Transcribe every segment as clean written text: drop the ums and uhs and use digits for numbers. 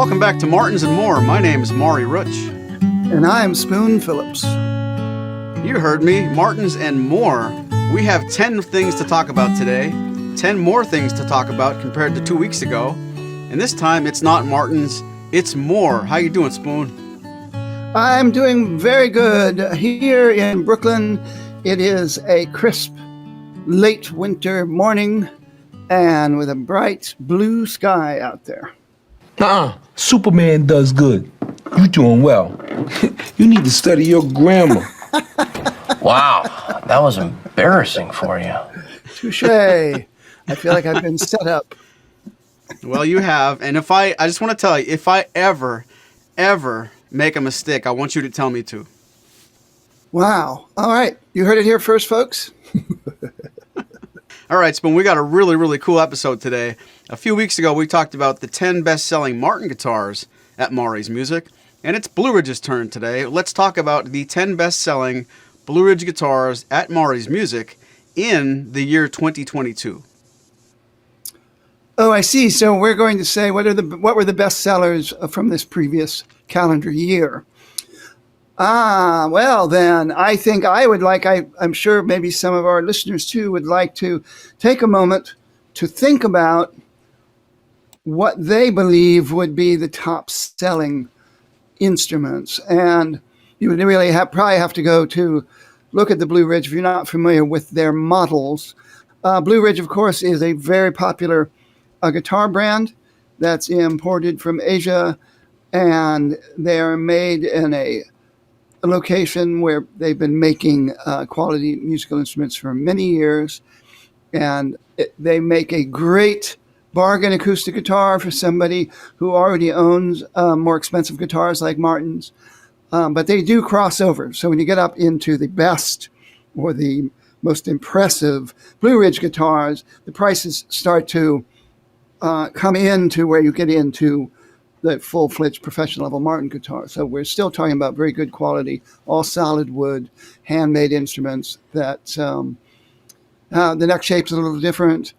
Welcome back to Martins and More. My name is Maury Rutch. And I'm Spoon Phillips. You heard me, Martins and More. We have 10 things to talk about today, 10 more things to talk about compared to 2 weeks ago. And this time it's not Martins, it's more. How you doing, Spoon? I'm doing very good. Here in Brooklyn, it is a crisp, late winter morning and with a bright blue sky out there. Superman does good. You doing well. You need to study your grammar. Wow, that was embarrassing for you. Touché. I feel like I've been set up. Well, you have. And I just want to tell you, if I ever make a mistake, I want you to tell me to. Wow. All right. You heard it here first, folks. All right, Spoon, we got a really, really cool episode today. A few weeks ago, we talked about the 10 best-selling Martin guitars at Maury's Music, and it's Blueridge's turn today. Let's talk about the 10 best-selling Blueridge guitars at Maury's Music in the year 2022. Oh, I see. So we're going to say what were the best sellers from this previous calendar year. Well, then I think I'm sure maybe some of our listeners too would like to take a moment to think about what they believe would be the top selling instruments. And you would really probably have to go to look at the Blueridge if you're not familiar with their models. Blueridge, of course, is a very popular guitar brand that's imported from Asia, and they are made in a location where they've been making quality musical instruments for many years, and they make a great bargain acoustic guitar for somebody who already owns more expensive guitars like Martins, but they do cross over. So when you get up into the best or the most impressive Blueridge guitars, the prices start to come into where you get into the full-fledged professional level Martin guitar. So we're still talking about very good quality, all solid wood, handmade instruments that the neck shape's a little different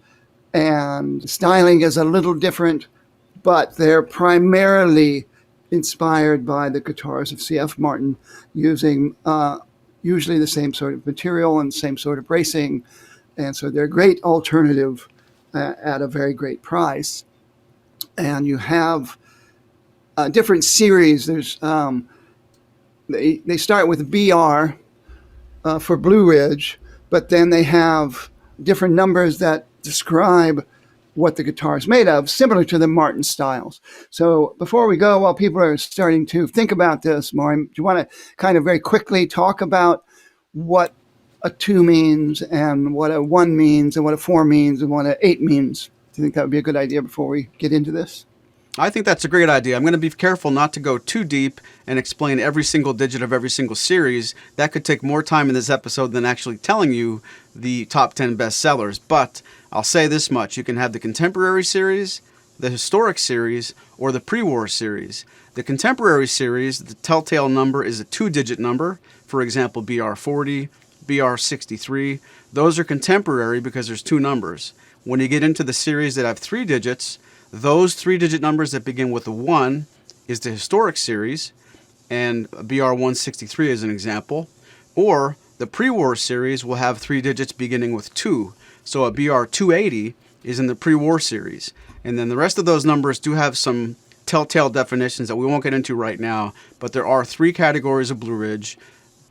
and styling is a little different, but they're primarily inspired by the guitars of C.F. Martin, using usually the same sort of material and same sort of bracing. And so they're a great alternative at a very great price. And you have different series. There's they start with BR for Blueridge, but then they have different numbers that describe what the guitar is made of, similar to the Martin styles. So before we go, while people are starting to think about this, Maury, do you want to kind of very quickly talk about what a 2 means and what a 1 means and what a 4 means and what a 8 means? Do you think that would be a good idea before we get into this? I think that's a great idea. I'm going to be careful not to go too deep and explain every single digit of every single series. That could take more time in this episode than actually telling you the top 10 best sellers. But I'll say this much. You can have the contemporary series, the historic series, or the pre-war series. The contemporary series, the telltale number is a 2-digit number. For example, BR40, BR63. Those are contemporary because there's 2 numbers. When you get into the series that have 3 digits, those 3-digit numbers that begin with a 1 is the historic series, and BR163 is an example. Or the pre-war series will have 3 digits beginning with 2. So a BR280 is in the pre-war series. And then the rest of those numbers do have some telltale definitions that we won't get into right now, but there are 3 categories of Blueridge: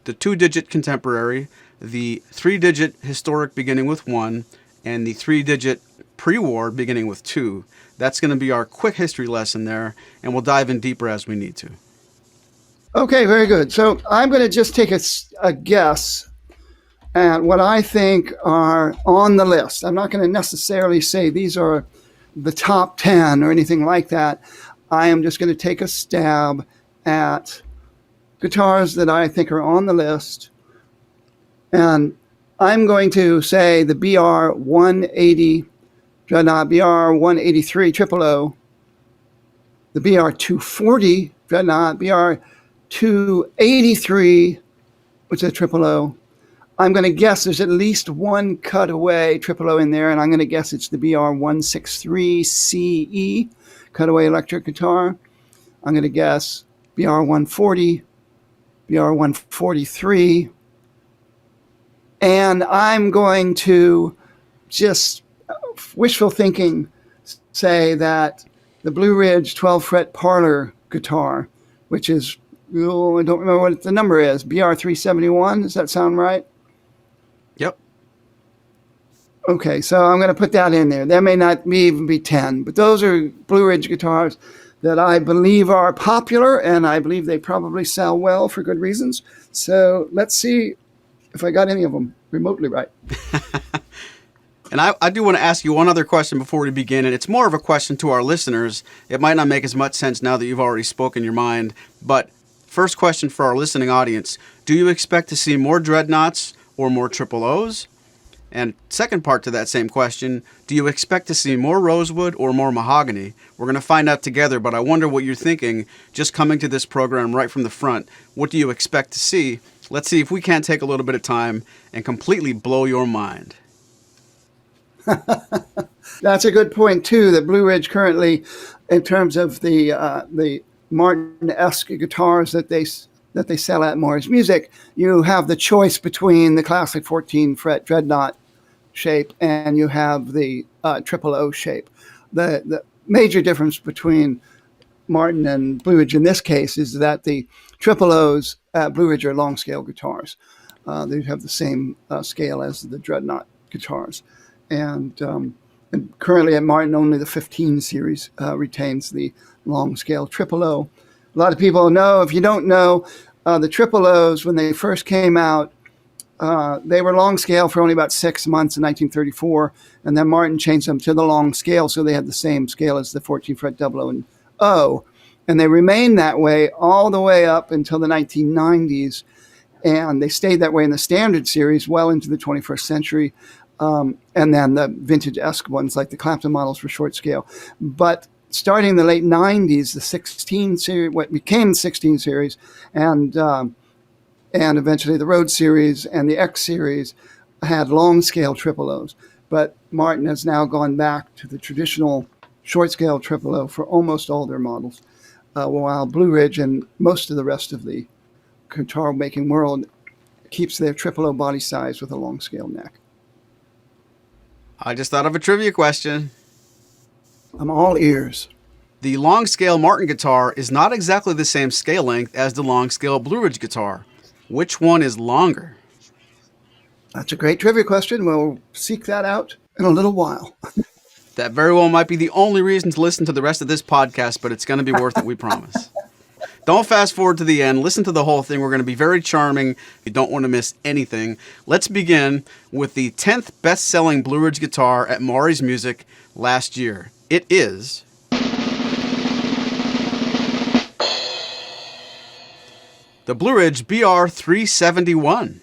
the 2-digit contemporary, the 3-digit historic beginning with 1, and the 3-digit pre-war beginning with 2. That's going to be our quick history lesson there, and we'll dive in deeper as we need to. Okay, very good. So I'm going to just take a guess at what I think are on the list. I'm not going to necessarily say these are the top 10 or anything like that. I am just going to take a stab at guitars that I think are on the list. And I'm going to say the BR180 Dreadnought, BR183 000, the BR240 Dreadnought, BR283, which is 000. I'm going to guess there's at least one cutaway 000 in there, and I'm going to guess it's the BR163 CE, cutaway electric guitar. I'm going to guess BR140, BR143, and I'm going to just wishful thinking say that the Blueridge 12-fret parlor guitar, which is, oh, I don't remember what the number is, BR371, does that sound right? Yep. Okay, so I'm going to put that in there. There may not even be 10, but those are Blueridge guitars that I believe are popular, and I believe they probably sell well for good reasons. So let's see if I got any of them remotely right. And I do want to ask you one other question before we begin, and it's more of a question to our listeners. It might not make as much sense now that you've already spoken your mind, but first question for our listening audience, do you expect to see more Dreadnoughts or more Triple O's? And second part to that same question, do you expect to see more rosewood or more mahogany? We're going to find out together, but I wonder what you're thinking just coming to this program right from the front. What do you expect to see? Let's see if we can't take a little bit of time and completely blow your mind. That's a good point, too, that Blueridge currently, in terms of the Martin-esque guitars that they sell at Maury's Music, you have the choice between the classic 14-fret Dreadnought shape and you have the triple O shape. The major difference between Martin and Blueridge in this case is that the triple O's at Blueridge are long scale guitars. They have the same scale as the Dreadnought guitars. And currently at Martin, only the 15 series retains the long scale triple O. A lot of people know, if you don't know, the triple O's, when they first came out, they were long scale for only about 6 months in 1934, and then Martin changed them to the long scale, so they had the same scale as the 14-fret double O and O, and they remained that way all the way up until the 1990s, and they stayed that way in the standard series well into the 21st century, and then the vintage-esque ones like the Clapton models were short scale. But starting in the late 90s, the 16 series, what became the 16 series, and eventually the Road series and the X series had long scale triple O's. But Martin has now gone back to the traditional short scale triple O for almost all their models, while Blueridge and most of the rest of the guitar making world keeps their triple O body size with a long scale neck. I just thought of a trivia question. I'm all ears. The long scale Martin guitar is not exactly the same scale length as the long scale Blueridge guitar. Which one is longer? That's a great trivia question. We'll seek that out in a little while. That very well might be the only reason to listen to the rest of this podcast, but it's going to be worth it, we promise. Don't fast forward to the end. Listen to the whole thing. We're going to be very charming. You don't want to miss anything. Let's begin with the 10th best-selling Blueridge guitar at Maury's Music last year. It is the Blueridge BR371.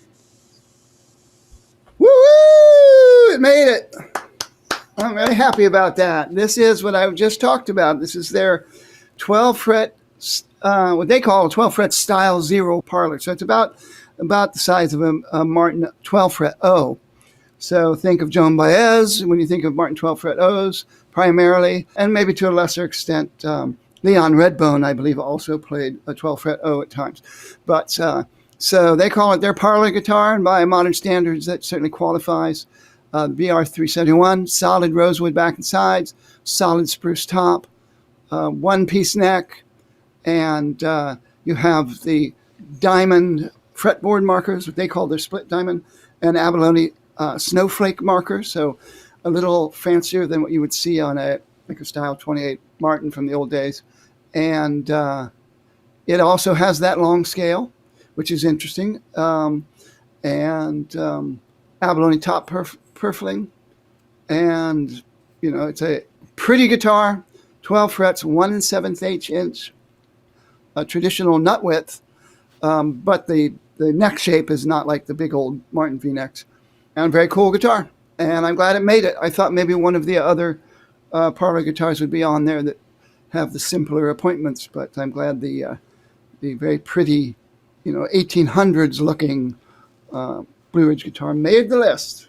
Woo! It made it. I'm very happy about that. This is what I just talked about. This is their 12-fret, what they call a 12-fret style zero parlor. So it's about the size of a Martin 12-fret O. So think of Joan Baez when you think of Martin 12-fret O's primarily, and maybe to a lesser extent, Leon Redbone, I believe, also played a 12-fret O at times. But so they call it their parlor guitar, and by modern standards, that certainly qualifies. The BR371, solid rosewood back and sides, solid spruce top, one-piece neck, and you have the diamond fretboard markers, what they call their split diamond, and abalone snowflake markers, so a little fancier than what you would see on a style 28 Martin from the old days. And it also has that long scale, which is interesting, and abalone top purfling, and it's a pretty guitar, 12 frets, 1 7/8 inch, a traditional nut width, but the neck shape is not like the big old Martin V-necks, and very cool guitar, and I'm glad it made it. I thought maybe one of the other parlor guitars would be on there that have the simpler appointments, but I'm glad the very pretty 1800s looking Blueridge guitar made the list.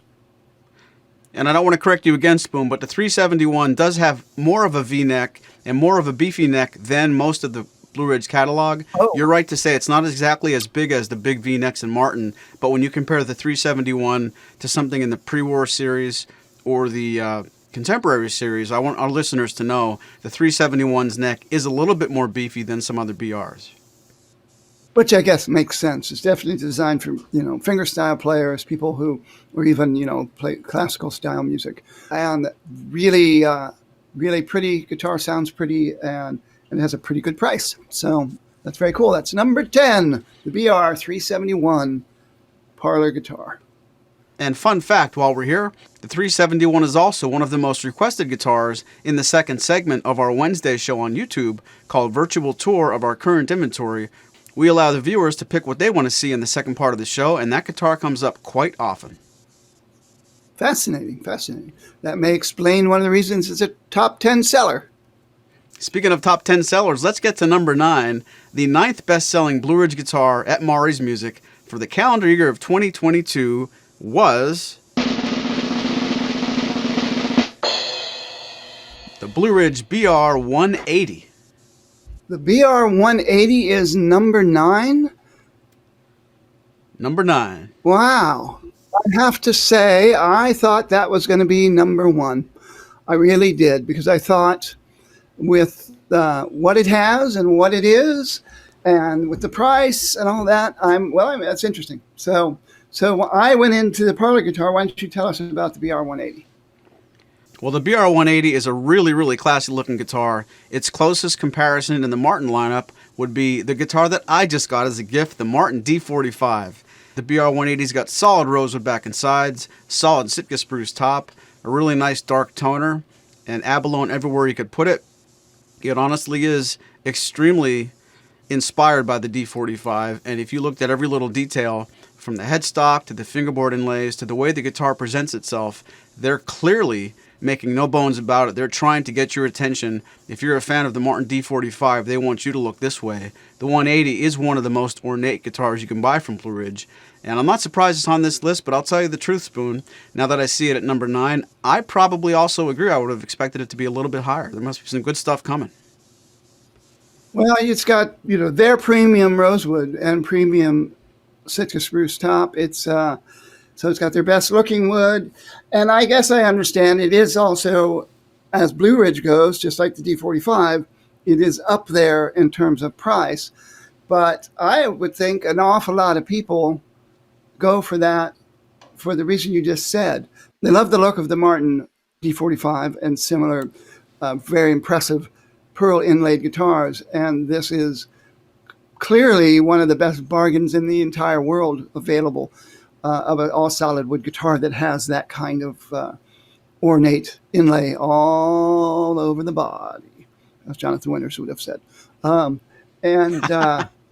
And I don't want to correct you again, Spoon, but the 371 does have more of a V-neck and more of a beefy neck than most of the Blueridge catalog. Oh. You're right to say it's not exactly as big as the big V-necks and Martin, but when you compare the 371 to something in the pre-war series or the contemporary series, I want our listeners to know the 371's neck is a little bit more beefy than some other BRs. Which I guess makes sense. It's definitely designed for, fingerstyle players, people who, or even, play classical style music. And really, really pretty. Guitar sounds pretty, and it has a pretty good price. So that's very cool. That's number 10, the BR 371 parlor guitar. And fun fact, while we're here, the 371 is also one of the most requested guitars in the second segment of our Wednesday show on YouTube called Virtual Tour of our current inventory. We allow the viewers to pick what they want to see in the second part of the show, and that guitar comes up quite often. Fascinating, fascinating. That may explain one of the reasons it's a top 10 seller. Speaking of top 10 sellers, let's get to number 9, the 9th best-selling Blueridge guitar at Maury's Music for the calendar year of 2022 was the Blueridge BR 180. The BR 180 is number 9? Number 9. Wow. I have to say, I thought that was going to be number 1. I really did, because I thought with what it has and what it is, and with the price and all that, that's interesting. So I went into the parlor guitar. Why don't you tell us about the BR 180? Well, the BR 180 is a really, really classy looking guitar. Its closest comparison in the Martin lineup would be the guitar that I just got as a gift, the Martin D45. The BR 180's got solid rosewood back and sides, solid Sitka spruce top, a really nice dark toner, and abalone everywhere you could put it. It honestly is extremely inspired by the D45, and if you looked at every little detail, from the headstock to the fingerboard inlays to the way the guitar presents itself, they're clearly making no bones about it. They're trying to get your attention. If you're a fan of the Martin D45, they want you to look this way. The 180 is one of the most ornate guitars you can buy from Blueridge, and I'm not surprised it's on this list, but I'll tell you the truth, Spoon. Now that I see it at number 9, I probably also agree. I would have expected it to be a little bit higher. There must be some good stuff coming. Well, it's got, their premium rosewood and premium Sitka spruce top. So it's got their best looking wood. And I guess I understand it is also, as Blueridge goes, just like the D45, it is up there in terms of price. But I would think an awful lot of people go for that for the reason you just said. They love the look of the Martin D45 and similar very impressive pearl inlaid guitars. And this is clearly one of the best bargains in the entire world available of an all solid wood guitar that has that kind of ornate inlay all over the body, as Jonathan Winters would have said.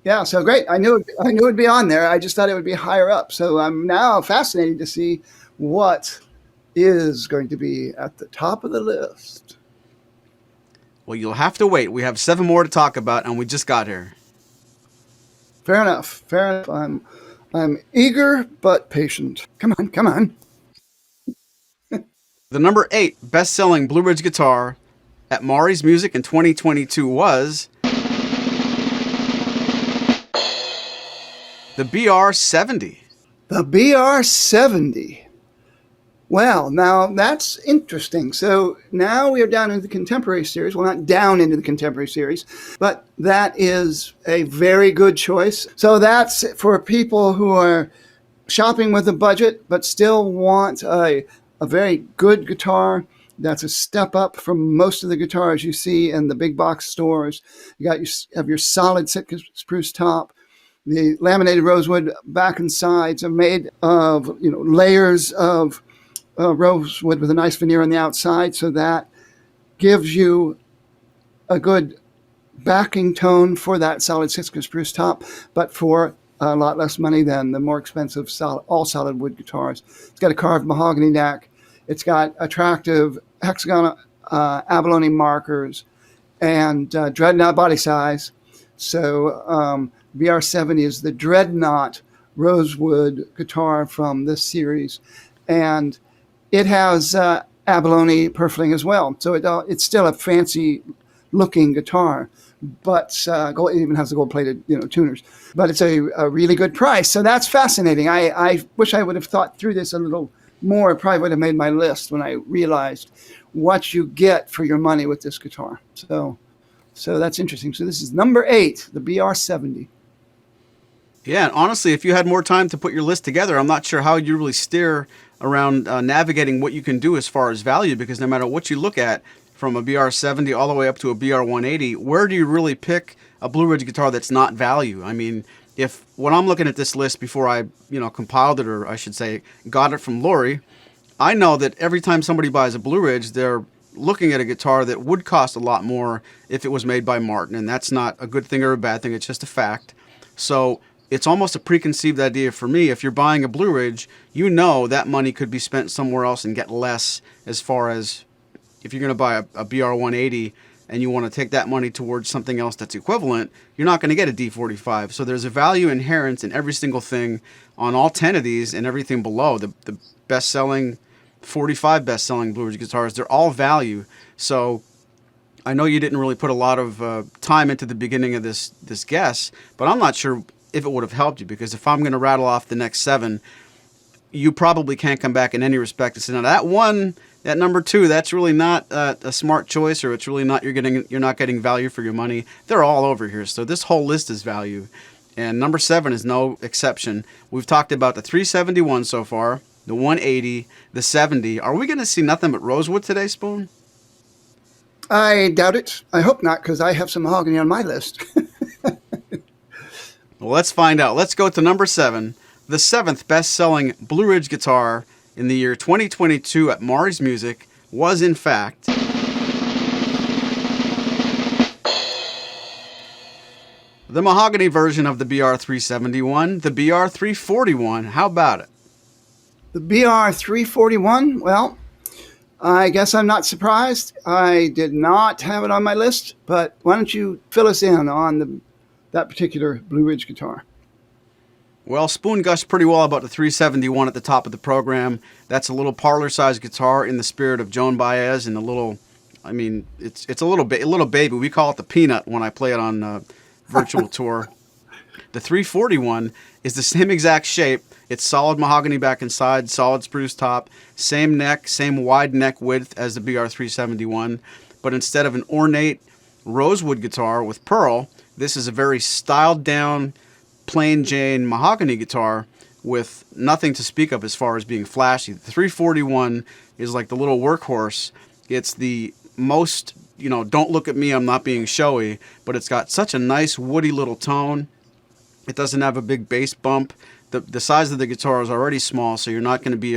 Yeah, so great. I knew it'd be on there. I just thought it would be higher up. So I'm now fascinated to see what is going to be at the top of the list. Well, you'll have to wait. We have 7 more to talk about, and we just got here. Fair enough. I'm eager but patient. Come on. The number 8 best-selling Blueridge guitar at Maury's Music in 2022 was the BR70. The BR70. Well, now that's interesting. So now we are down into the contemporary series. Well, not down into the contemporary series, but that is a very good choice. So that's for people who are shopping with a budget, but still want a very good guitar. That's a step up from most of the guitars you see in the big box stores. You have your solid Sitka spruce top. The laminated rosewood back and sides are made of layers of rosewood with a nice veneer on the outside, so that gives you a good backing tone for that solid Sitka spruce top, but for a lot less money than the more expensive all solid wood guitars. It's got a carved mahogany neck. It's got attractive hexagon abalone markers and Dreadnought body size. So BR70 is the Dreadnought rosewood guitar from this series, and it has abalone purfling as well. So it's still a fancy looking guitar, but it even has the gold-plated, tuners. But it's a really good price, so that's fascinating. I wish I would have thought through this a little more. It probably would have made my list when I realized what you get for your money with this guitar. So that's interesting. So this is number 8, the BR70. Yeah, and honestly, if you had more time to put your list together, I'm not sure how you really steer around navigating what you can do as far as value, because no matter what you look at, from a BR70 all the way up to a BR180, where do you really pick a Blueridge guitar that's not value? I mean, when I'm looking at this list before I, compiled it, or I should say, got it from Maury, I know that every time somebody buys a Blueridge, they're looking at a guitar that would cost a lot more if it was made by Martin, and that's not a good thing or a bad thing. It's just a fact. So it's almost a preconceived idea for me. If you're buying a Blueridge, you know that money could be spent somewhere else and get less, as far as if you're going to buy a BR180 and you want to take that money towards something else that's equivalent, you're not going to get a D45. So there's a value inherent in every single thing on all 10 of these and everything below. The best-selling, 45 best-selling Blueridge guitars, they're all value. So I know you didn't really put a lot of time into the beginning of this guess, but I'm not sure if it would have helped you, because if I'm going to rattle off the next 7, you probably can't come back in any respect and say, now that number 2, that's really not a smart choice, or it's really not, you're not getting value for your money. They're all over here. So this whole list is value. And number 7 is no exception. We've talked about the 371 so far, the 180, the 70. Are we going to see nothing but rosewood today, Spoon? I doubt it. I hope not, because I have some mahogany on my list. Well, let's find out. Let's go to number 7, the 7th best-selling Blueridge guitar in the year 2022 at Maury's Music was, in fact, the mahogany version of the BR371, the BR341. How about it? The BR341, well, I guess I'm not surprised. I did not have it on my list, but why don't you fill us in on that particular Blueridge guitar? Well, Spoon gushed pretty well about the 371 at the top of the program. That's a little parlor-sized guitar in the spirit of Joan Baez, and it's a little baby. We call it the Peanut when I play it on virtual tour. The 341 is the same exact shape. It's solid mahogany back and side, solid spruce top, same neck, same wide neck width as the BR371, but instead of an ornate rosewood guitar with pearl, this is a very styled down, plain Jane mahogany guitar with nothing to speak of as far as being flashy. The 341 is like the little workhorse. It's the most, don't look at me, I'm not being showy, but it's got such a nice woody little tone. It doesn't have a big bass bump. The size of the guitar is already small, so you're not going to be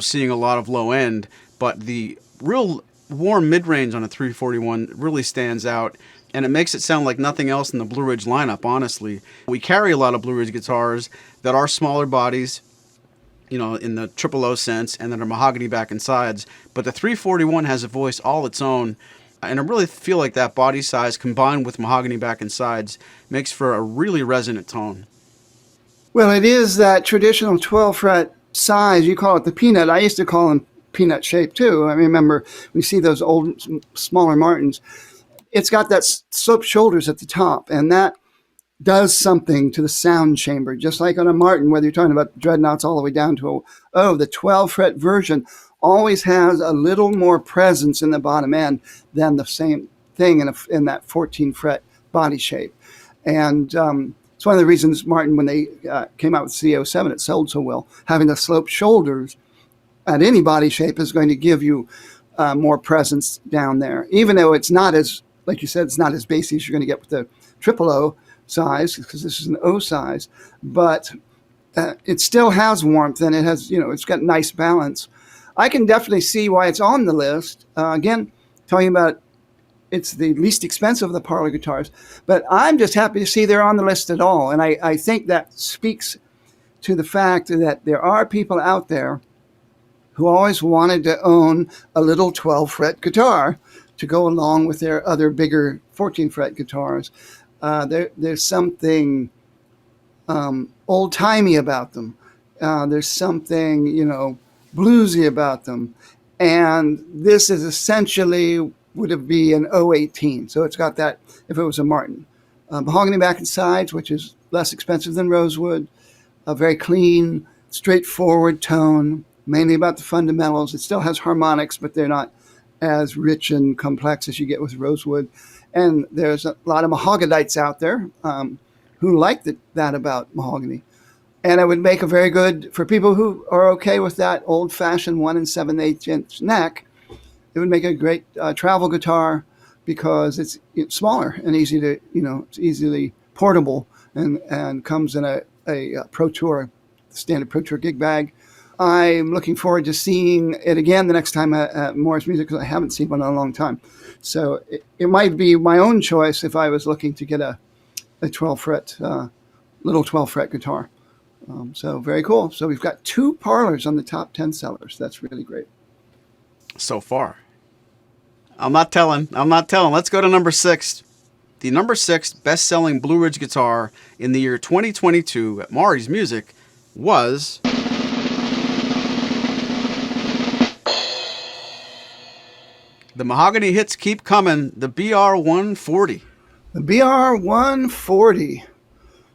seeing a lot of low end, but the real warm mid-range on a 341 really stands out. And it makes it sound like nothing else in the Blueridge lineup, honestly. We carry a lot of Blueridge guitars that are smaller bodies, in the triple O sense, and that are mahogany back and sides. But the 341 has a voice all its own. And I really feel like that body size combined with mahogany back and sides makes for a really resonant tone. Well, it is that traditional 12-fret size. You call it the Peanut. I used to call them peanut shape, too. I remember we see those old, smaller Martins. It's got that sloped shoulders at the top, and that does something to the sound chamber, just like on a Martin, whether you're talking about Dreadnoughts all the way down to the 12-fret version always has a little more presence in the bottom end than the same thing in that 14-fret body shape. And it's one of the reasons Martin, when they came out with CO7, it sold so well. Having the sloped shoulders at any body shape is going to give you more presence down there, even though it's not as, like you said, it's not as bassy as you're going to get with the triple O size, because this is an O size, but it still has warmth, and it has, it's got nice balance. I can definitely see why it's on the list. Again, talking about it's the least expensive of the parlor guitars, but I'm just happy to see they're on the list at all. And I think that speaks to the fact that there are people out there who always wanted to own a little 12-fret guitar to go along with their other bigger 14-fret guitars. There's something old-timey about them. There's something, bluesy about them. And this is essentially would have be an 018. So it's got that if it was a Martin. Mahogany back and sides, which is less expensive than rosewood. A very clean, straightforward tone, mainly about the fundamentals. It still has harmonics, but they're not as rich and complex as you get with rosewood. And there's a lot of mahoganytes out there who like that about mahogany. And it would make a very good, for people who are okay with that old-fashioned 1 7/8 inch neck, it would make a great travel guitar because it's smaller and easy to, it's easily portable and comes in a Pro Tour, standard Pro Tour gig bag. I'm looking forward to seeing it again the next time at Maury's Music because I haven't seen one in a long time. So it might be my own choice if I was looking to get a 12-fret, little 12-fret guitar. So very cool. So we've got 2 parlors on the top 10 sellers. That's really great. So far. I'm not telling. Let's go to number 6. The number 6 best-selling Blueridge guitar in the year 2022 at Maury's Music was the mahogany hits keep coming, the BR-140. The BR-140.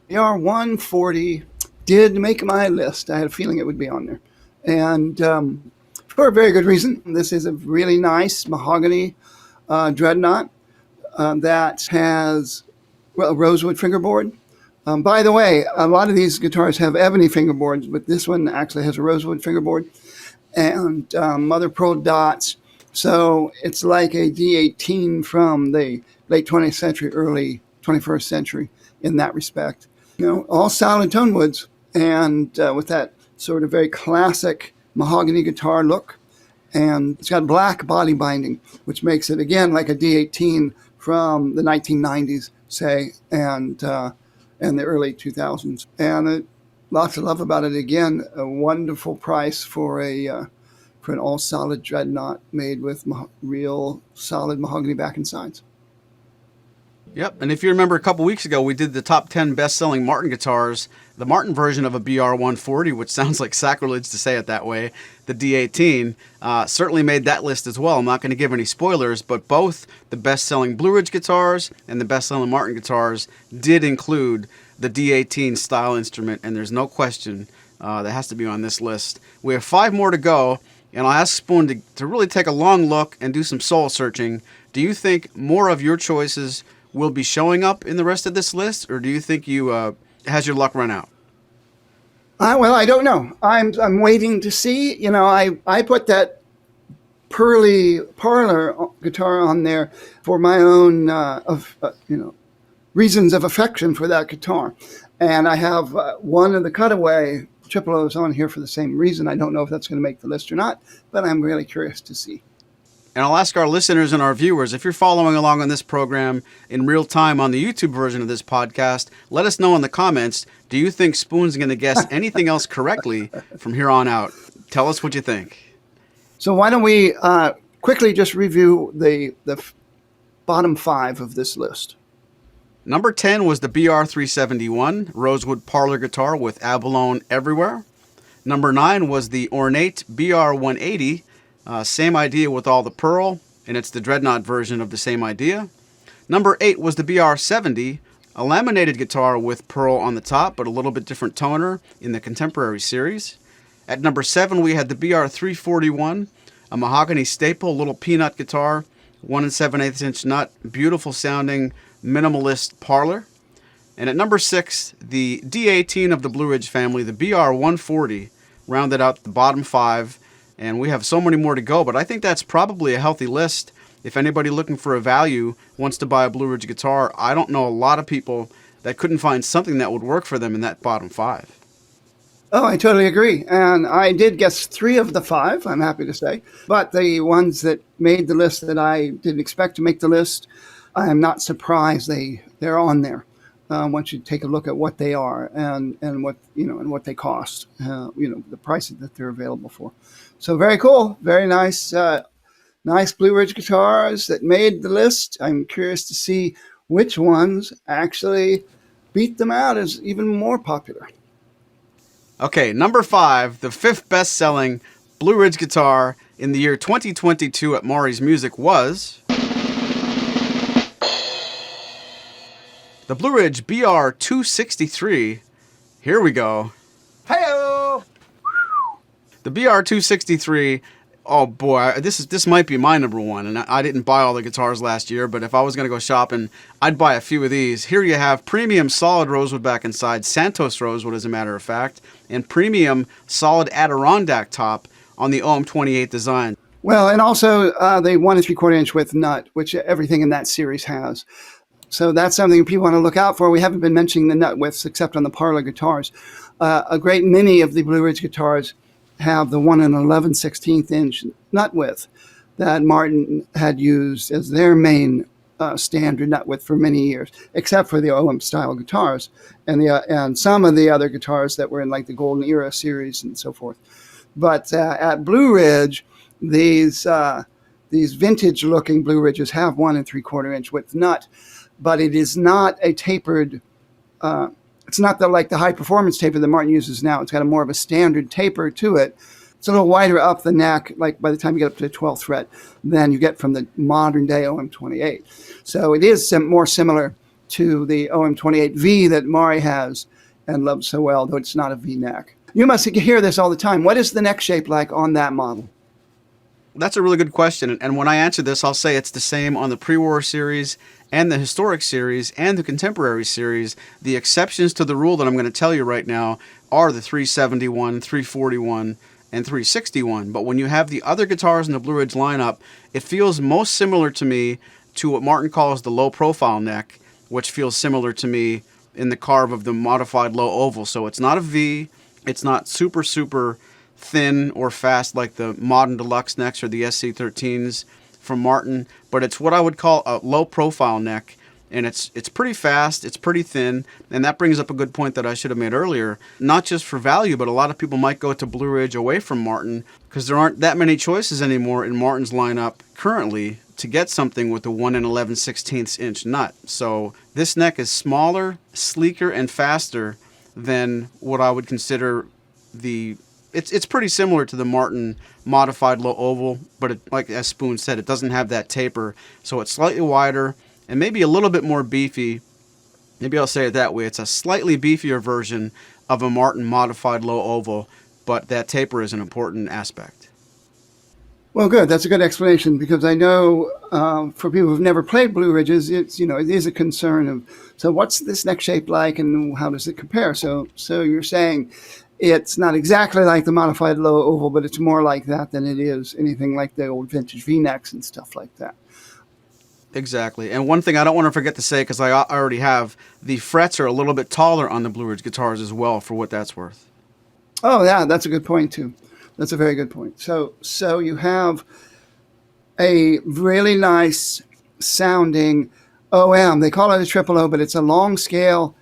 BR-140 did make my list. I had a feeling it would be on there. And for a very good reason. This is a really nice mahogany dreadnought that has a rosewood fingerboard. By the way, a lot of these guitars have ebony fingerboards, but this one actually has a rosewood fingerboard and mother pearl dots. So it's like a D18 from the late 20th century, early 21st century in that respect. All solid tone woods and with that sort of very classic mahogany guitar look. And it's got black body binding, which makes it, again, like a D18 from the 1990s, say, and the early 2000s. And lots to love about it. Again, a wonderful price for an all-solid dreadnought made with real solid mahogany back and sides. Yep, and if you remember a couple weeks ago, we did the top 10 best-selling Martin guitars. The Martin version of a BR-140, which sounds like sacrilege to say it that way, the D18, certainly made that list as well. I'm not going to give any spoilers, but both the best-selling Blueridge guitars and the best-selling Martin guitars did include the D18 style instrument, and there's no question that has to be on this list. We have 5 more to go, and I'll ask Spoon to really take a long look and do some soul searching. Do you think more of your choices will be showing up in the rest of this list, or do you think you has your luck run out? Well, I don't know. I'm waiting to see. I put that pearly parlor guitar on there for my own reasons of affection for that guitar, and I have one of the cutaway triple O's on here for the same reason. I don't know if that's going to make the list or not, but I'm really curious to see. And I'll ask our listeners and our viewers, if you're following along on this program in real time on the YouTube version of this podcast, let us know in the comments, do you think Spoon's going to guess anything else correctly from here on out? Tell us what you think. So why don't we quickly just review the bottom 5 of this list. Number 10 was the BR-371, rosewood parlor guitar with abalone everywhere. Number 9 was the ornate BR-180, same idea with all the pearl, and it's the Dreadnought version of the same idea. Number 8 was the BR-70, a laminated guitar with pearl on the top, but a little bit different toner in the Contemporary series. At number 7, we had the BR-341, a mahogany staple, little peanut guitar, 1 7/8 inch nut, beautiful sounding, minimalist parlor. And at number 6, the D18 of the Blueridge family, the BR-140, rounded out the bottom 5. And we have so many more to go, but I think that's probably a healthy list. If anybody looking for a value wants to buy a Blueridge guitar, I don't know a lot of people that couldn't find something that would work for them in that bottom 5. Oh, I totally agree. And I did guess 3 of the 5, I'm happy to say. But the ones that made the list that I didn't expect to make the list, I'm not surprised they're on there. Once you take a look at what they are and what and what they cost, the prices that they're available for. So very cool, very nice, nice Blueridge guitars that made the list. I'm curious to see which ones actually beat them out as even more popular. Okay, number 5, the 5th best-selling Blueridge guitar in the year 2022 at Maury's Music was The Blueridge BR-263. Here we go. Hey-o! The BR-263. Oh boy, this might be my number one, and I didn't buy all the guitars last year, but if I was going to go shopping, I'd buy a few of these. Here you have premium solid rosewood back inside, Santos rosewood as a matter of fact, and premium solid Adirondack top on the OM28 design. Well, and also the 1 3/4 inch width nut, which everything in that series has. So that's something people want to look out for. We haven't been mentioning the nut widths except on the parlor guitars. A great many of the Blueridge guitars have the 1 11/16 inch nut width that Martin had used as their main standard nut width for many years, except for the OM style guitars and some of the other guitars that were in like the Golden Era series and so forth. But at Blueridge, these vintage looking Blueridges have 1 3/4 inch width nut, but it is not a tapered. It's not like the high performance taper that Martin uses now. It's got a more of a standard taper to it. It's a little wider up the neck, like by the time you get up to the 12th fret, than you get from the modern day OM28. So it is more similar to the OM28V that Maury has and loves so well, though it's not a V neck. You must hear this all the time. What is the neck shape like on that model? That's a really good question, and when I answer this, I'll say it's the same on the pre-war series and the historic series and the contemporary series. The exceptions to the rule that I'm going to tell you right now are the 371, 341, and 361. But when you have the other guitars in the Blueridge lineup, it feels most similar to me to what Martin calls the low-profile neck, which feels similar to me in the carve of the modified low oval. So it's not a V, it's not super, super thin or fast like the modern deluxe necks or the SC13s from Martin, but it's what I would call a low profile neck, and it's pretty fast, it's pretty thin, and that brings up a good point that I should have made earlier. Not just for value, but a lot of people might go to Blueridge away from Martin because there aren't that many choices anymore in Martin's lineup currently to get something with a 1 11/16 inch nut. So this neck is smaller, sleeker, and faster than what I would consider the It's pretty similar to the Martin modified low oval, but like as Spoon said, it doesn't have that taper, so it's slightly wider and maybe a little bit more beefy. Maybe I'll say it that way. It's a slightly beefier version of a Martin modified low oval, but that taper is an important aspect. Well, good. That's a good explanation because I know for people who've never played Blueridges, it is a concern of, so what's this neck shape like and how does it compare? So you're saying it's not exactly like the modified low oval, but it's more like that than it is anything like the old vintage V-necks and stuff like that. Exactly. And one thing I don't want to forget to say, because I already have, the frets are a little bit taller on the Blueridge guitars as well, for what that's worth. Oh, yeah, that's a good point, too. That's a very good point. So you have a really nice sounding OM. They call it a triple O, but it's a long scale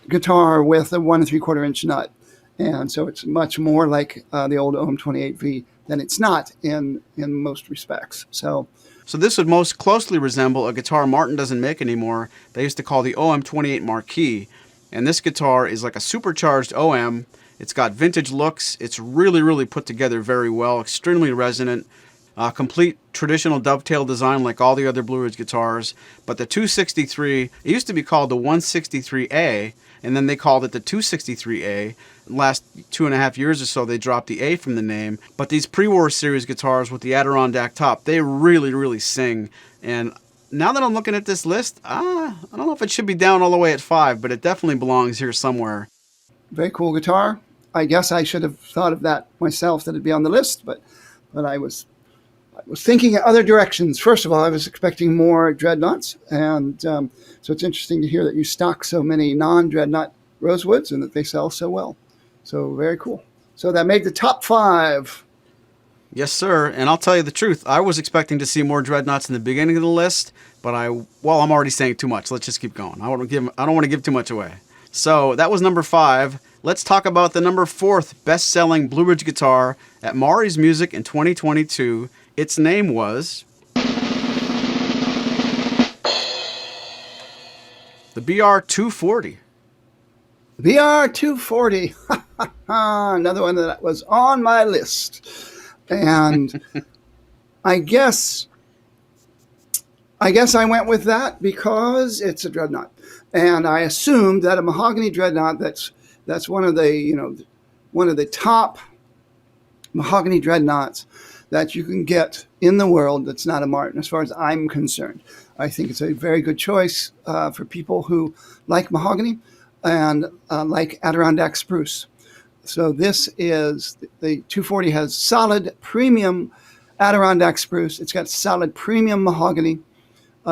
guitar with a 1 3/4 inch nut. And so it's much more like the old OM28V than it's not in most respects. So this would most closely resemble a guitar Martin doesn't make anymore. They used to call the OM28 Marquis. And this guitar is like a supercharged OM. It's got vintage looks. It's really, really put together very well. Extremely resonant. Complete traditional dovetail design like all the other Blueridge guitars. But the 263, it used to be called the 163A, and then they called it the 263A. Last 2.5 years or so, they dropped the A from the name. But these pre-war series guitars with the Adirondack top, they really, really sing. And now that I'm looking at this list, I don't know if it should be down all the way at 5, but it definitely belongs here somewhere. very cool guitar. I guess I should have thought of that myself, that it'd be on the list, but I was thinking in other directions. First of all, I was expecting more Dreadnoughts, and so it's interesting to hear that you stock so many non-Dreadnought rosewoods and that they sell so well. So very cool. So that made the top 5. Yes, sir. And I'll tell you the truth. I was expecting to see more Dreadnoughts in the beginning of the list, but I'm already saying too much. Let's just keep going. I don't want to give too much away. So that was number 5. Let's talk about the number 4th best-selling Blueridge guitar at Maury's Music in 2022. Its name was the BR-240. BR-240. Another one that was on my list. And I guess I guess I went with that because it's a dreadnought, and I assumed that a mahogany dreadnought that's one of the top mahogany dreadnoughts that you can get in the world that's not a Martin, as far as I'm concerned. I think it's a very good choice for people who like mahogany and like Adirondack spruce. So this is, the 240 has solid premium Adirondack spruce. It's got solid premium mahogany,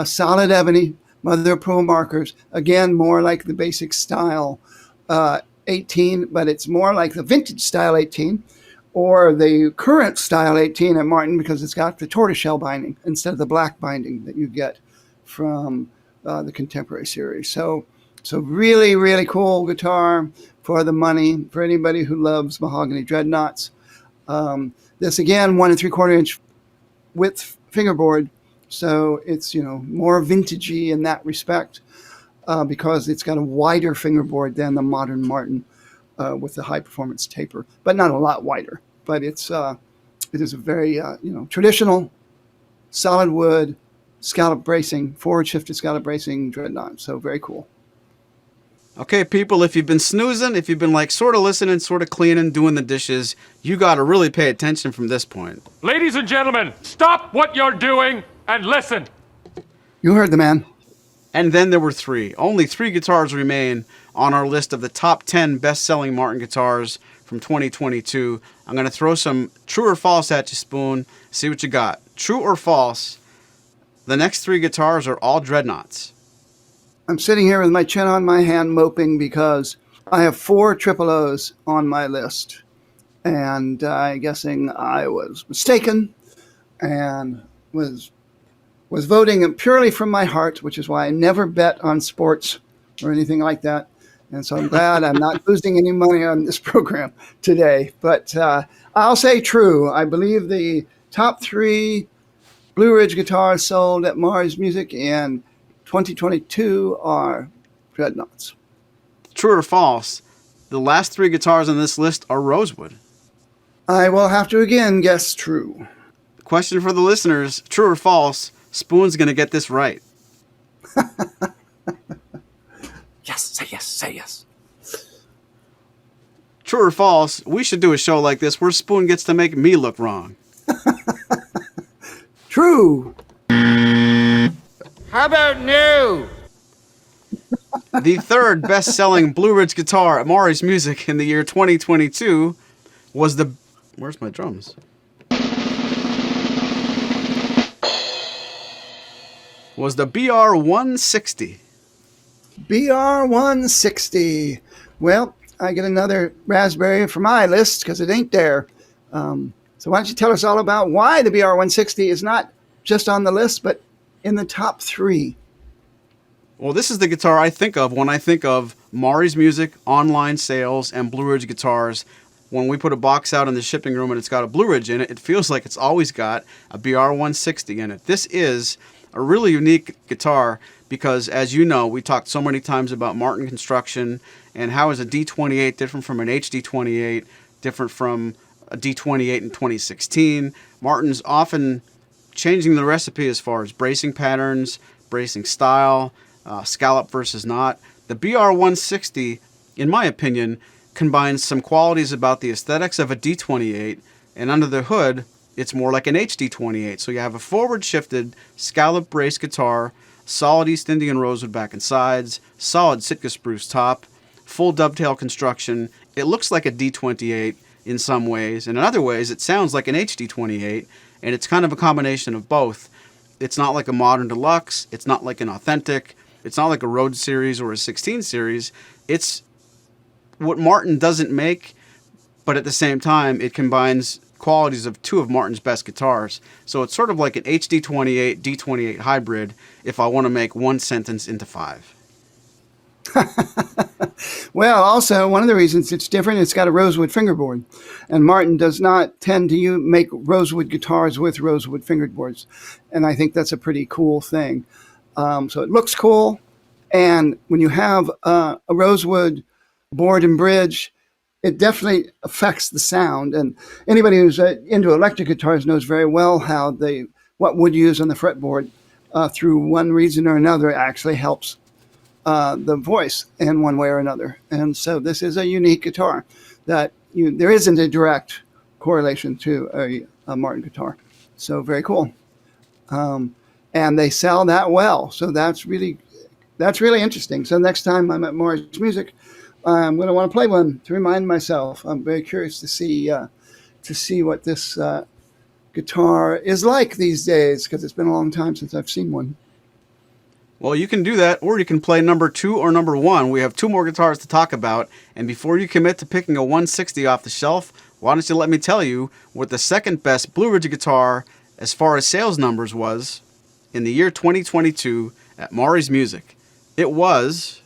solid ebony, mother of pearl markers. Again, more like the basic style 18, but it's more like the vintage style 18 or the current style 18 at Martin, because it's got the tortoiseshell binding instead of the black binding that you get from the contemporary series. So really, really cool guitar for the money for anybody who loves mahogany dreadnoughts. This again, 1 3/4 inch width fingerboard, so it's more vintagey in that respect because it's got a wider fingerboard than the modern Martin with the high performance taper, but not a lot wider. But it is a very traditional solid wood scallop bracing, forward shifted scallop bracing dreadnought. So very cool. Okay, people, if you've been snoozing, if you've been like sort of listening, sort of cleaning, doing the dishes, you got to really pay attention from this point. Ladies and gentlemen, stop what you're doing and listen. You heard the man. And then there were three. Only 3 guitars remain on our list of the top 10 best-selling Martin guitars from 2022. I'm going to throw some true or false at you, Spoon. See what you got. True or false, the next 3 guitars are all Dreadnoughts. I'm sitting here with my chin on my hand moping because I have 4 triple O's on my list. And I'm guessing I was mistaken and was voting purely from my heart, which is why I never bet on sports or anything like that. And so I'm glad I'm not losing any money on this program today. But I'll say true. I believe the top 3 Blueridge guitars sold at Maury's Music in 2022 are Dreadnoughts. True or false, the last 3 guitars on this list are rosewood. I will have to again guess true. Question for the listeners, true or false, Spoon's going to get this right. Yes, say yes, say yes. True or false, we should do a show like this where Spoon gets to make me look wrong. True. How about no? The third best-selling Blueridge guitar at Maury's Music in the year 2022 was the... Where's my drums? Was the BR-160. BR-160. Well, I get another raspberry for my list because it ain't there. So why don't you tell us all about why the BR-160 is not just on the list, but in the top 3? Well, this is the guitar I think of when I think of Maury's Music, online sales, and Blueridge Guitars. When we put a box out in the shipping room and it's got a Blueridge in it, it feels like it's always got a BR-160 in it. This is a really unique guitar because, as you know, we talked so many times about Martin construction and how is a D28 different from an HD28, different from a D28 in 2016. Martin's often changing the recipe as far as bracing patterns, bracing style, scallop versus not. The BR-160, in my opinion, combines some qualities about the aesthetics of a D28, and under the hood, it's more like an HD28. So you have a forward-shifted scallop brace guitar, solid East Indian rosewood back and sides, solid Sitka spruce top, full dovetail construction. It looks like a D28 in some ways, and in other ways, it sounds like an HD28, and it's kind of a combination of both. It's not like a modern deluxe. It's not like an authentic. It's not like a Road series or a 16 series. It's what Martin doesn't make, but at the same time, it combines qualities of 2 of Martin's best guitars. So it's sort of like an HD28, D28 hybrid if I want to make one sentence into 5. Well, also, one of the reasons it's different, it's got a rosewood fingerboard. And Martin does not tend to make rosewood guitars with rosewood fingerboards. And I think that's a pretty cool thing. So it looks cool. And when you have a rosewood board and bridge, it definitely affects the sound. And anybody who's into electric guitars knows very well how what wood you use on the fretboard through one reason or another, actually helps the voice in one way or another. And so this is a unique guitar that there isn't a direct correlation to a Martin guitar. So very cool. And they sell that well. So that's really interesting. So next time I'm at Maury's Music, I'm going to want to play one to remind myself. I'm very curious to see what this guitar is like these days, because it's been a long time since I've seen one. Well, you can do that, or you can play number 2 or number 1. We have 2 more guitars to talk about, and before you commit to picking a 160 off the shelf, why don't you let me tell you what the second best Blueridge guitar as far as sales numbers was in the year 2022 at Maury's Music. It was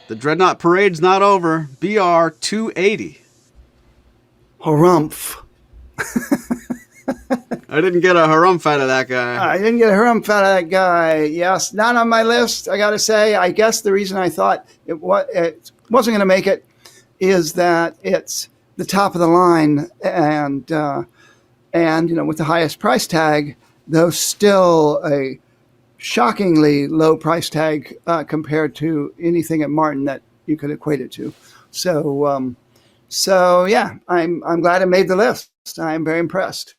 the Dreadnought Parade's Not Over, BR 280. Harumph. I didn't get a harumph out of that guy. I didn't get a harumph out of that guy. Yes, not on my list, I got to say. I guess the reason I thought it wasn't going to make it is that it's the top of the line, and with the highest price tag, though still a shockingly low price tag compared to anything at Martin that you could equate it to. So yeah, I'm glad it made the list. I'm very impressed.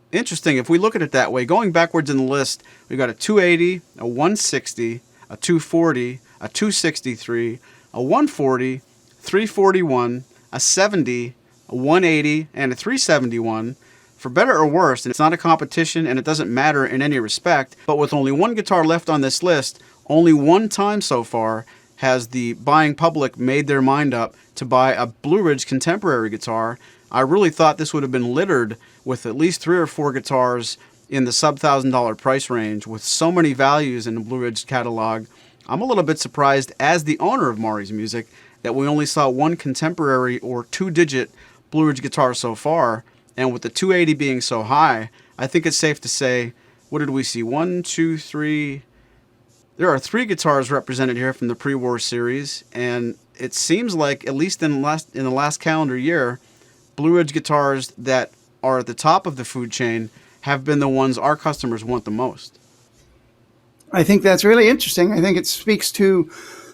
Interesting. If we look at it that way, going backwards in the list, we got a 280, a 160, a 240, a 263, a 140, 341, a 70, a 180, and a 371. For better or worse, and it's not a competition and it doesn't matter in any respect, but with only one guitar left on this list, only one time so far has the buying public made their mind up to buy a Blueridge contemporary guitar. I really thought this would have been littered with at least 3 or 4 guitars in the sub $1,000 price range. With so many values in the Blueridge catalog, I'm a little bit surprised as the owner of Maury's Music that we only saw one contemporary or 2-digit Blueridge guitar so far. And with the 280 being so high, I think it's safe to say, what did we see? 1, 2, 3. There are 3 guitars represented here from the pre-war series, and it seems like, at least in the last calendar year, Blueridge guitars that are at the top of the food chain have been the ones our customers want the most. I think that's really interesting. I think it speaks to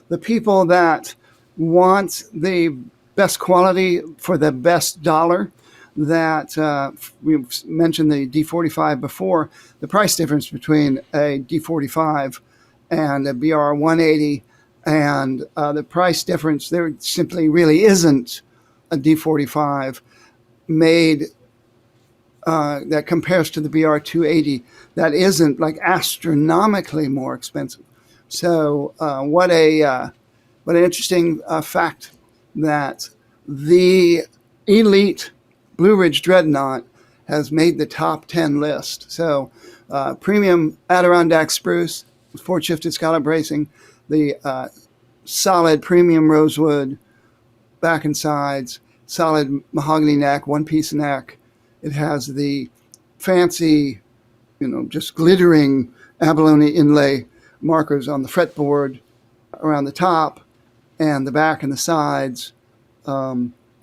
the people that want the best quality for the best dollar. That we've mentioned the D45 before. The price difference between a D45 and a BR 180, and the price difference, there simply really isn't a D45 made that compares to the BR 280 that isn't like astronomically more expensive. So what an interesting fact that the elite Blueridge Dreadnought has made the top 10 list. So premium Adirondack spruce, 4-shifted scallop bracing, the solid premium rosewood back and sides, solid mahogany neck, one-piece neck. It has the fancy, just glittering abalone inlay markers on the fretboard around the top and the back and the sides.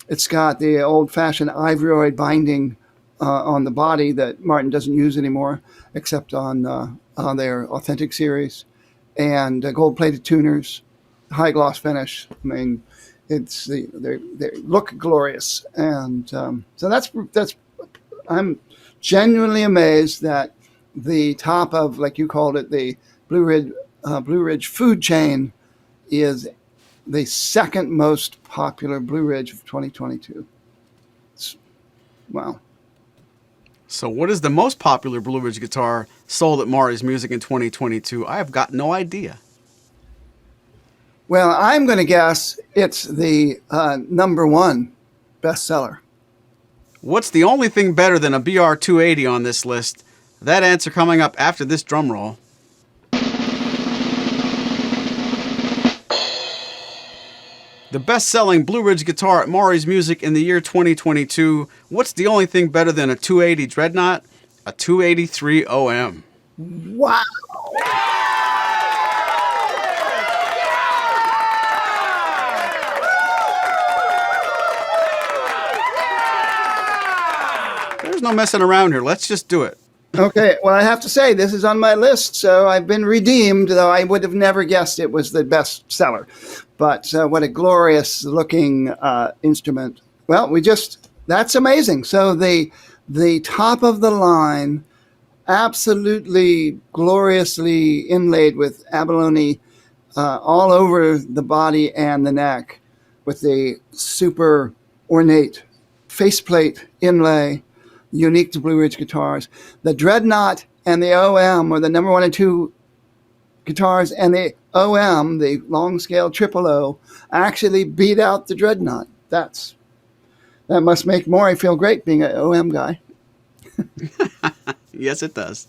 It's got the old-fashioned ivory binding on the body that Martin doesn't use anymore, except on their Authentic series, and gold-plated tuners, high gloss finish. I mean, they look glorious, and so that's. I'm genuinely amazed that the top of, like you called it, the Blueridge food chain is the second most popular Blueridge of 2022. Wow. So what is the most popular Blueridge guitar sold at Maury's Music in 2022? I have got no idea. Well, I'm going to guess it's the number 1 bestseller. What's the only thing better than a BR 280 on this list? That answer coming up after this drum roll. The best-selling Blueridge guitar at Maury's Music in the year 2022. What's the only thing better than a 280 Dreadnought? A 283 OM. Wow. There's no messing around here. Let's just do it. Okay, well, I have to say, this is on my list, so I've been redeemed, though I would have never guessed it was the best seller. But what a glorious looking instrument. Well, that's amazing. So the top of the line, absolutely gloriously inlaid with abalone all over the body and the neck, with the super ornate faceplate inlay, unique to Blueridge Guitars. The Dreadnought and the OM are the number 1 and 2 guitars, and the OM, the long scale triple O, actually beat out the Dreadnought. That must make Maury feel great being an OM guy. Yes, it does.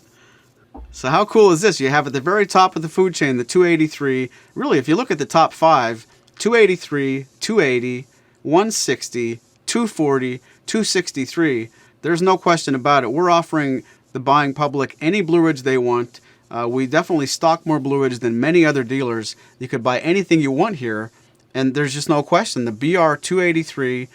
So how cool is this? You have at the very top of the food chain the 283. Really, if you look at the top 5, 283, 280, 160, 240, 263. There's no question about it. We're offering the buying public any Blueridge they want. We definitely stock more Blueridge than many other dealers. You could buy anything you want here, and there's just no question. The BR283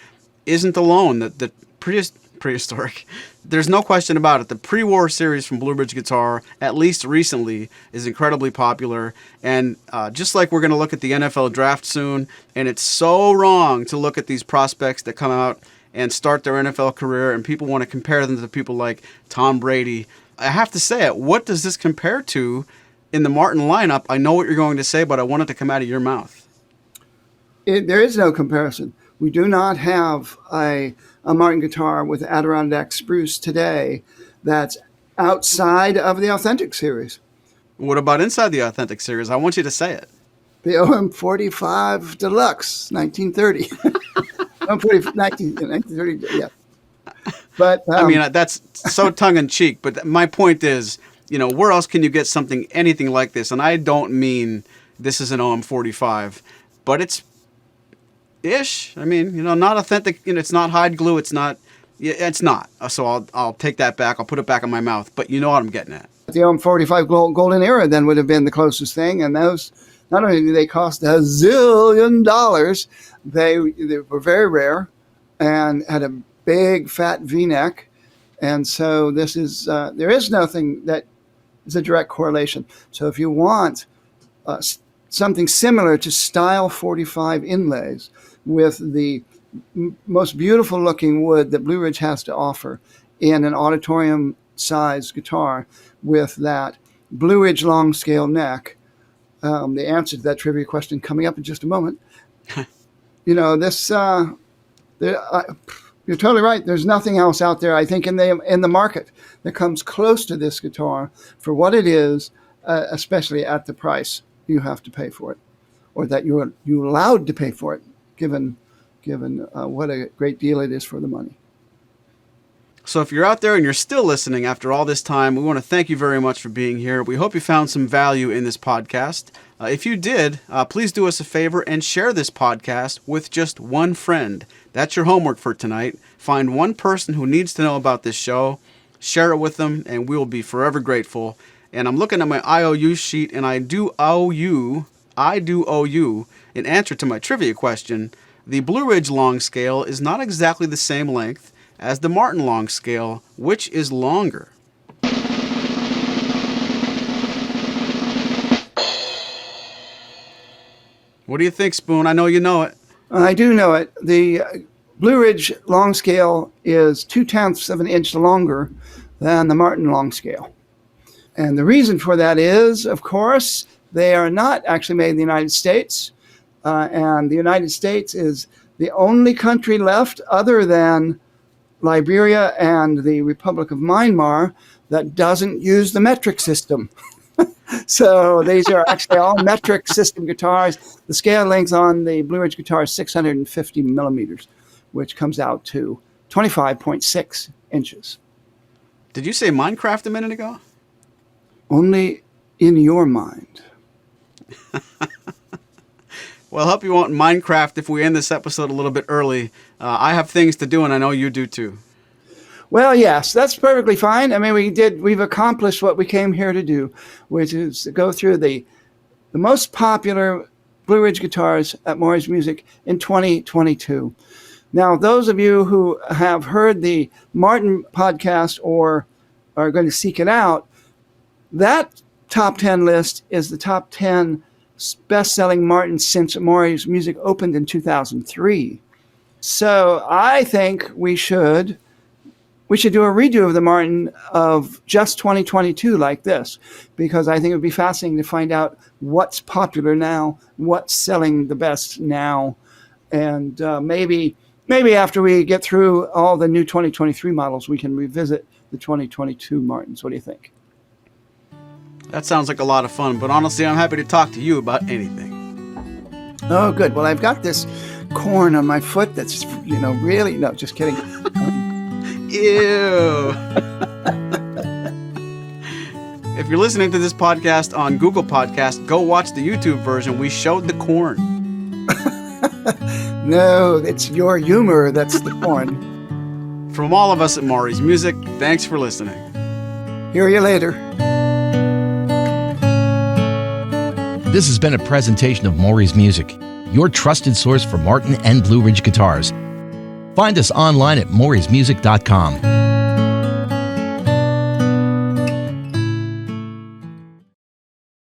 isn't alone. The prehistoric. There's no question about it. The pre-war series from Blueridge Guitar, at least recently, is incredibly popular. And just like we're going to look at the NFL draft soon, and it's so wrong to look at these prospects that come out and start their NFL career, and people want to compare them to people like Tom Brady. I have to say it. What does this compare to in the Martin lineup? I know what you're going to say, but I want it to come out of your mouth. There is no comparison. We do not have a Martin guitar with Adirondack spruce today that's outside of the Authentic series. What about inside the Authentic series? I want you to say it. The OM45 Deluxe, 1930. OM40, 1930, yeah. But I mean, that's so tongue-in-cheek, but my point is, where else can you get anything like this? And I don't mean this is an OM45, but it's ish. I mean, not authentic. It's not hide glue. It's not. It's not. So I'll take that back. I'll put it back in my mouth. But you know what I'm getting at. The OM45 Golden Era then would have been the closest thing, and those not only did they cost $1 zillion, they were very rare and had a big fat V-neck, and so this is there is nothing that is a direct correlation. So if you want something similar to Style 45 inlays with the most beautiful looking wood that Blueridge has to offer in an auditorium size guitar with that Blueridge long scale neck, the answer to that trivia question coming up in just a moment. This you're totally right. There's nothing else out there, I think, in the market that comes close to this guitar for what it is, especially at the price you have to pay for it, or that you're allowed to pay for it, given what a great deal it is for the money. So if you're out there and you're still listening after all this time, we want to thank you very much for being here. We hope you found some value in this podcast. If you did, please do us a favor and share this podcast with just one friend. That's your homework for tonight. Find one person who needs to know about this show, share it with them, and we will be forever grateful. And I'm looking at my IOU sheet, and I do owe you an answer to my trivia question. The Blueridge long scale is not exactly the same length as the Martin long scale. Which is longer? What do you think, Spoon? I know you know it. I do know it. The Blueridge long scale is 0.2 of an inch longer than the Martin long scale. And the reason for that is, of course, they are not actually made in the United States. And the United States is the only country left other than Liberia and the Republic of Myanmar that doesn't use the metric system. So these are actually all metric system guitars. The scale length on the Blueridge Guitar is 650 millimeters, which comes out to 25.6 inches. Did you say Minecraft a minute ago? Only in your mind. Well, I hope you won't Minecraft if we end this episode a little bit early. I have things to do, and I know you do too. Well, yes, that's perfectly fine. I mean, we've accomplished what we came here to do, which is to go through the most popular Blueridge guitars at Maury's Music in 2022. Now, those of you who have heard the Martin podcast or are going to seek it out, that top 10 list is the top 10 best-selling Martins since Maury's music opened in 2003. So I think we should do a redo of the Martin of just 2022 like this, because I think it would be fascinating to find out what's popular now, what's selling the best now, and maybe after we get through all the new 2023 models, we can revisit the 2022 Martins. What do you think? That sounds like a lot of fun, but honestly, I'm happy to talk to you about anything. Oh, good. Well, I've got this corn on my foot that's, really, no, just kidding. Ew. If you're listening to this podcast on Google Podcast, go watch the YouTube version. We showed the corn. No, it's your humor that's the corn. From all of us at Maury's Music, thanks for listening. Hear you later. This has been a presentation of Maury's Music, your trusted source for Martin and Blueridge guitars. Find us online at maurysmusic.com.